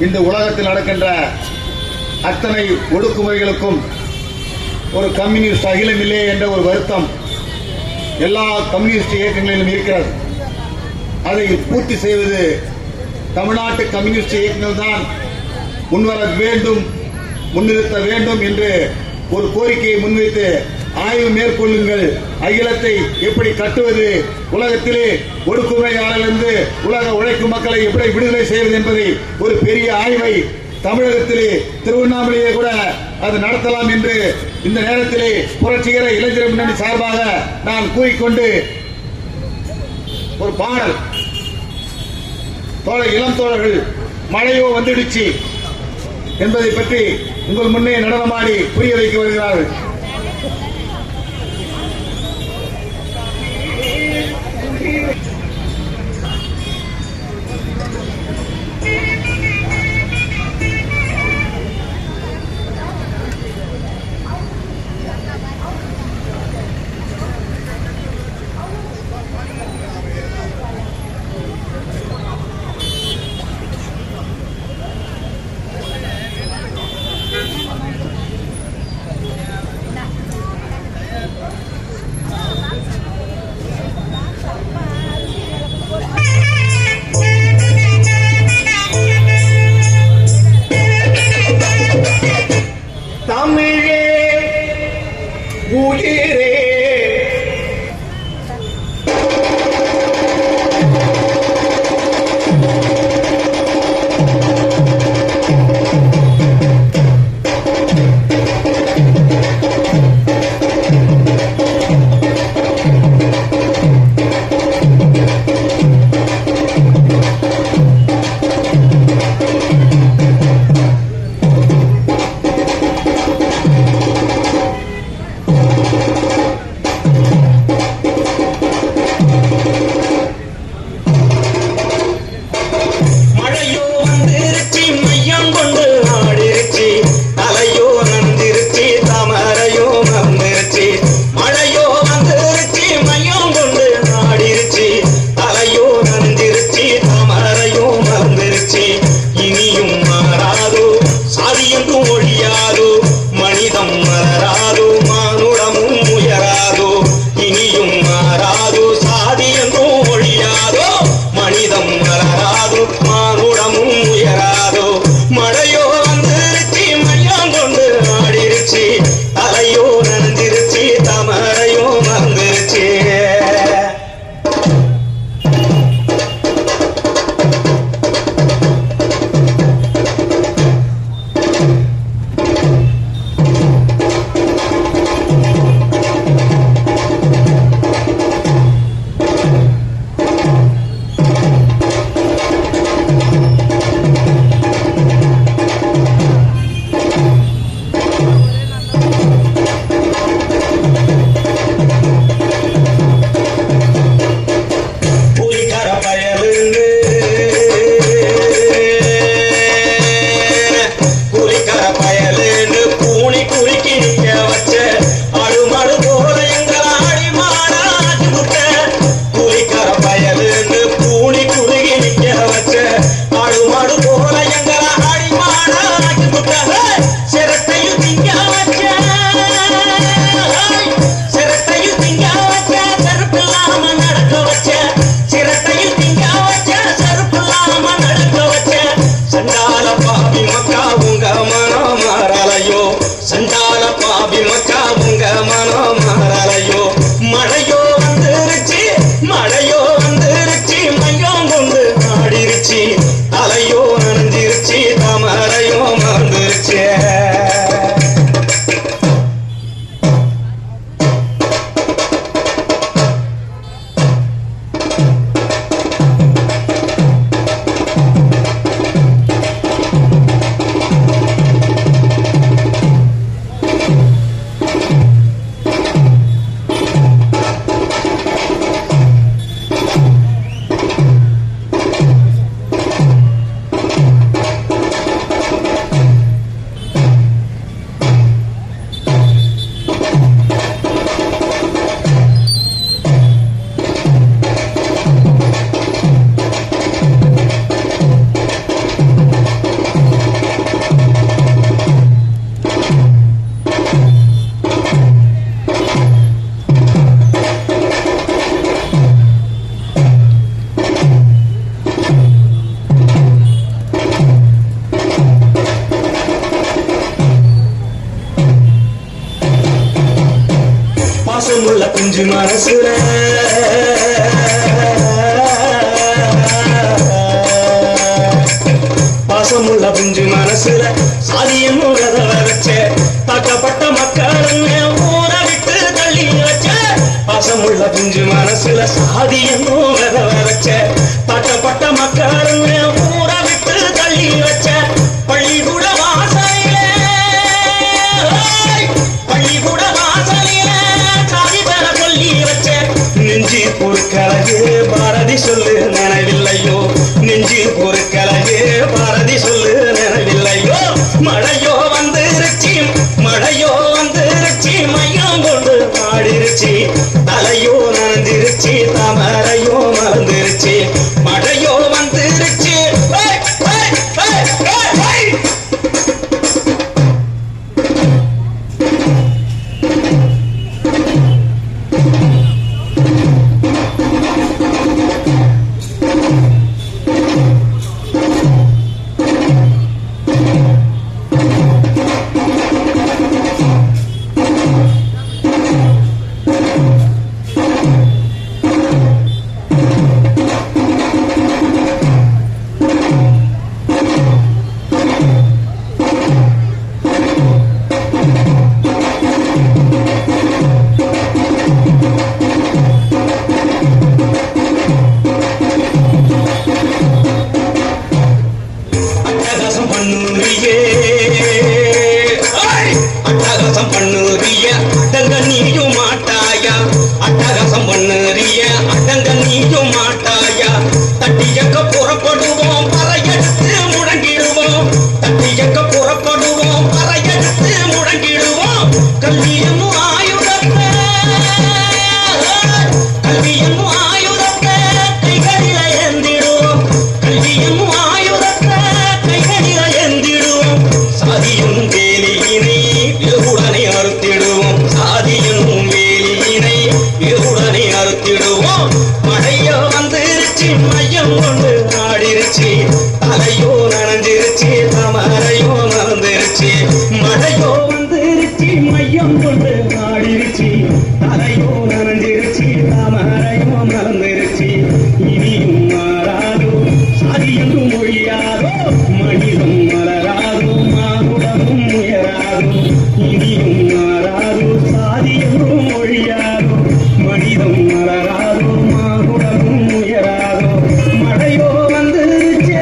இந்த உலகத்தில் நடக்கின்ற அத்தனை ஒடுக்குமுறைகளுக்கும் ஒரு கம்யூனிஸ்ட் அகிலமில்லை என்ற ஒரு வருத்தம் எல்லா கம்யூனிஸ்ட் இயக்கங்களிலும் இருக்கிறது. அதை பூர்த்தி செய்வது தமிழ்நாட்டு கம்யூனிஸ்ட் இயக்கங்கள் தான் முன்வர வேண்டும், முன்னிறுத்த வேண்டும் என்று ஒரு கோரிக்கையை முன்வைத்து ஆய்வு மேற்கொள்ளுங்கள். அகிலத்தை எப்படி கட்டுவது, உலகத்திலே ஒடுக்குமுறையாளர்களிருந்து உலக உழைக்கும் மக்களை எப்படி விடுதலை செய்வது என்பதை ஒரு பெரிய ஆய்வை தமிழகத்திலே திருவண்ணாமலையே கூட அது நடத்தலாம் என்று இந்த நேரத்திலே புரட்சிகர இளைஞர் முன்னணி சார்பாக நான் கூறிக்கொண்டு ஒரு பாடல் இளம் தோழர்கள் மழையோ வந்துடுச்சு என்பதை பற்றி உங்கள் முன்னே நடனமாடி புரிய வைக்க வருகிறார்கள். பிஞ்சு மனசுல பாசமுள்ள பிஞ்சு மனசுல சாதியம் கதவ வச்ச தாக்கப்பட்ட மக்கள் ஊரை விட்டு தள்ளி வச்ச பாசமுள்ள பிஞ்சு மனசுல சாதியம் கதவ வச்ச தாக்கப்பட்ட மக்கள் ஊரை விட்டு தள்ளி வச்ச பள்ளிக்கூட வாசலிலே சாதி பெற சொல்லி வச்ச நெஞ்சி பொறுக்கழகு பாரதி சொல்லு நினைவில்லையோ நெஞ்சி பொறுக்கழகு பாரதி சொல்லு நினைவில்லையோ மழையோ வந்துருச்சு மையம் கொண்டு ஆடிருச்சு தலையோ நனைஞ்சிருச்சு தாமரையோ மறந்துருச்சு மழையோ வந்துருச்சு அட்டகாசம் பண்ணுறிய அடங்க நீயும் மாட்டாயா அட்டகாசம் பண்ணுறிய அடங்க நீயும் மாட்டாயா தட்டியக்க புறப்படுவோம் பறையெடுத்து முடங்கிடுவோம் தட்டியக்க புறப்படுவோம் பறையெடுத்து முடங்கிடுவோம் கல்வியும் ஆயுதத்தை கைகளில ஏந்திடுவோம் கல்வியும் ஆயுதத்தை கைகளில ஏந்திடுவோம் சாதியும் வேலியினை உடனே அறுத்திடுவோம் சாதியும் வேலியினை உடனே அறுத்திடுவோம் மழையோ வந்துருச்சு மையம் கொண்டு ஆடிருச்சு தலையோ நனைஞ்சிருச்சு தாமரையோ மறந்துருச்சு மழையோ வந்துருச்சு மையம் கொண்டு ஆடிருச்சு தலையோ நனைஞ்சிருச்சு தாமரையோ மறந்துருச்சு இனியும் மாறாதோ சாதியும் மொழியாதோ மனிதம் மலராதோ மாகுடமும் உயராதோ இனியும் மாறாதோ சாதியும் மொழியாதோ மனிதம் மலராதோ மாகுடமும் உயராதோ மழையோ வந்துருச்சே